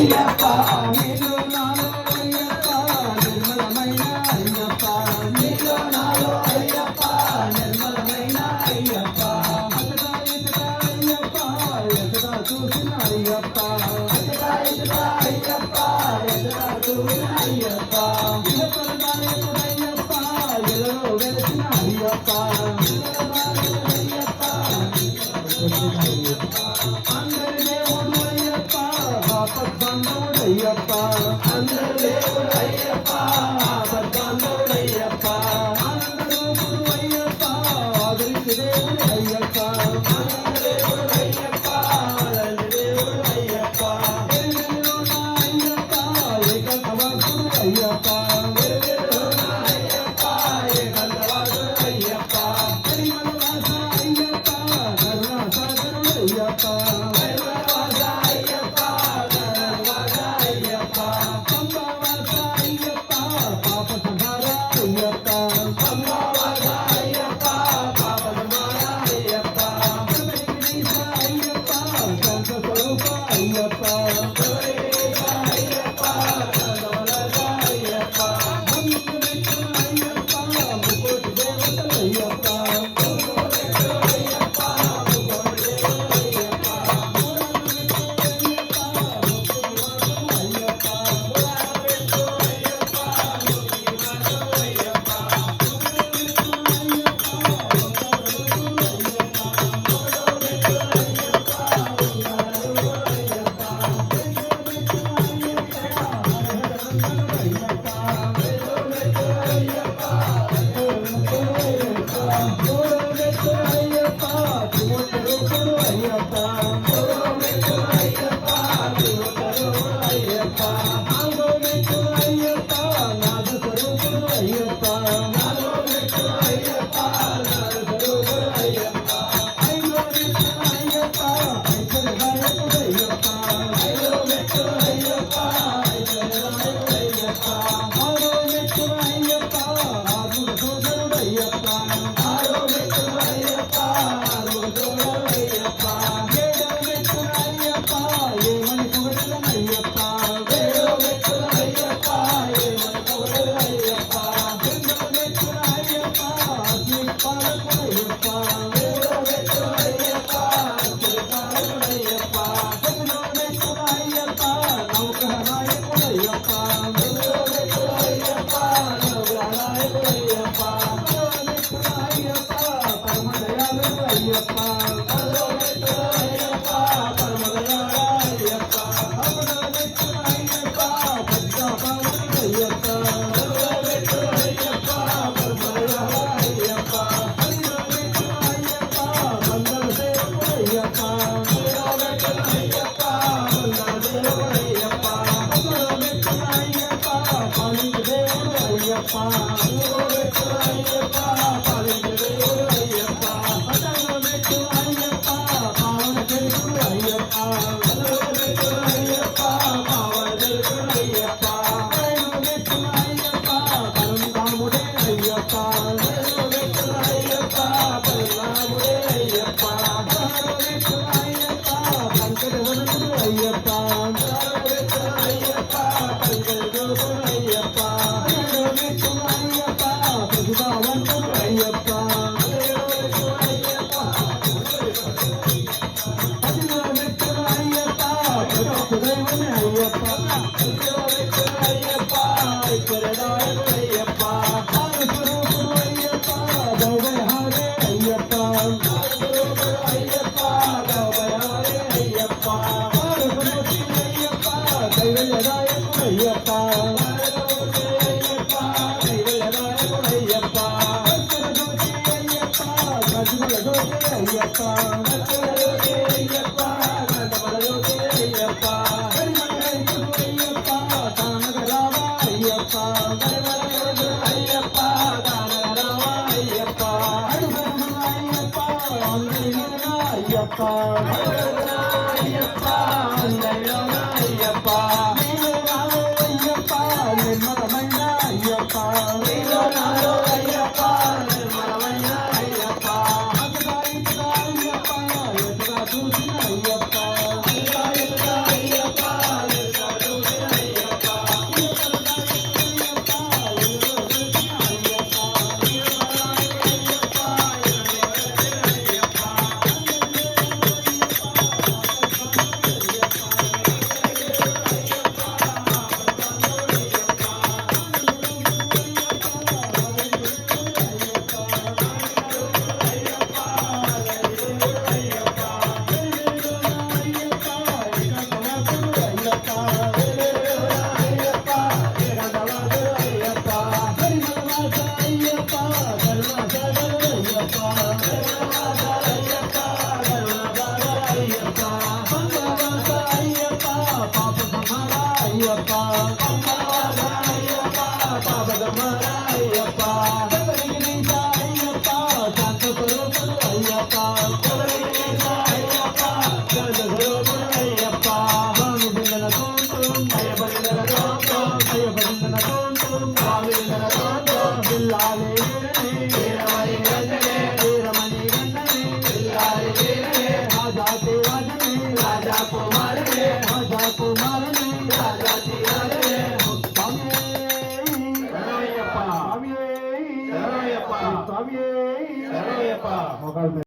అయ్యప్ప నీలో నాలో అయ్యప్ప నిర్మలమైన అయ్యప్ప నీలో నాలో అయ్యప్ప నిర్మలమైన అయ్యప్ప ఎదుగా చూసిన అయ్యప్ప ఎదుగా అయ్యప్ప ఎదుగా చూసిన అయ్యప్ప అయ్యప్ప ఎదులో వెలిసిన అయ్యప్ప అందరి దేవుడు అయ్యప్ప ఆపద్బంధుడు అయ్యప్ప అందరి దేవుడు అయ్యప్ప ఆపద్బంధుడు అయ్యప్ప ఆనందరూపుడు అయ్యప్ప ఆదరించి దేవుడు అయ్యప్ప ఆనందదేవుడు అయ్యప్ప ఆనంద దేవుడు అయ్యప్ప అయ్యప్ప ఏకంతవాసుడు అయ్యప్ప అయ్యప్ప అయ్యప్ప పాపదమర అయ్యప్ప అయ్యప్ప శాంత స్వరూపుడు అయ్యప్ప అయ్యప్ప శాంత స్వరూపుడు అయ్యప్ప స్వామి బిందన తోంటూ అయ్యపడిందన తోంటూ అయ్యపడిందన తోంటూ స్వామి బిందన తోంటూ బిల్లాలి వీరమణి గంటనే వీరమణి గంటనే బిల్లాలి వీరనే రాజాతి రాజనే రాజా కుమారనే రాజా కుమారనే రాజాతి రాజనే స్వామి శరణయ్యప్ప స్వామి శరణయ్యప్ప స్వామి శరణయ్యప్ప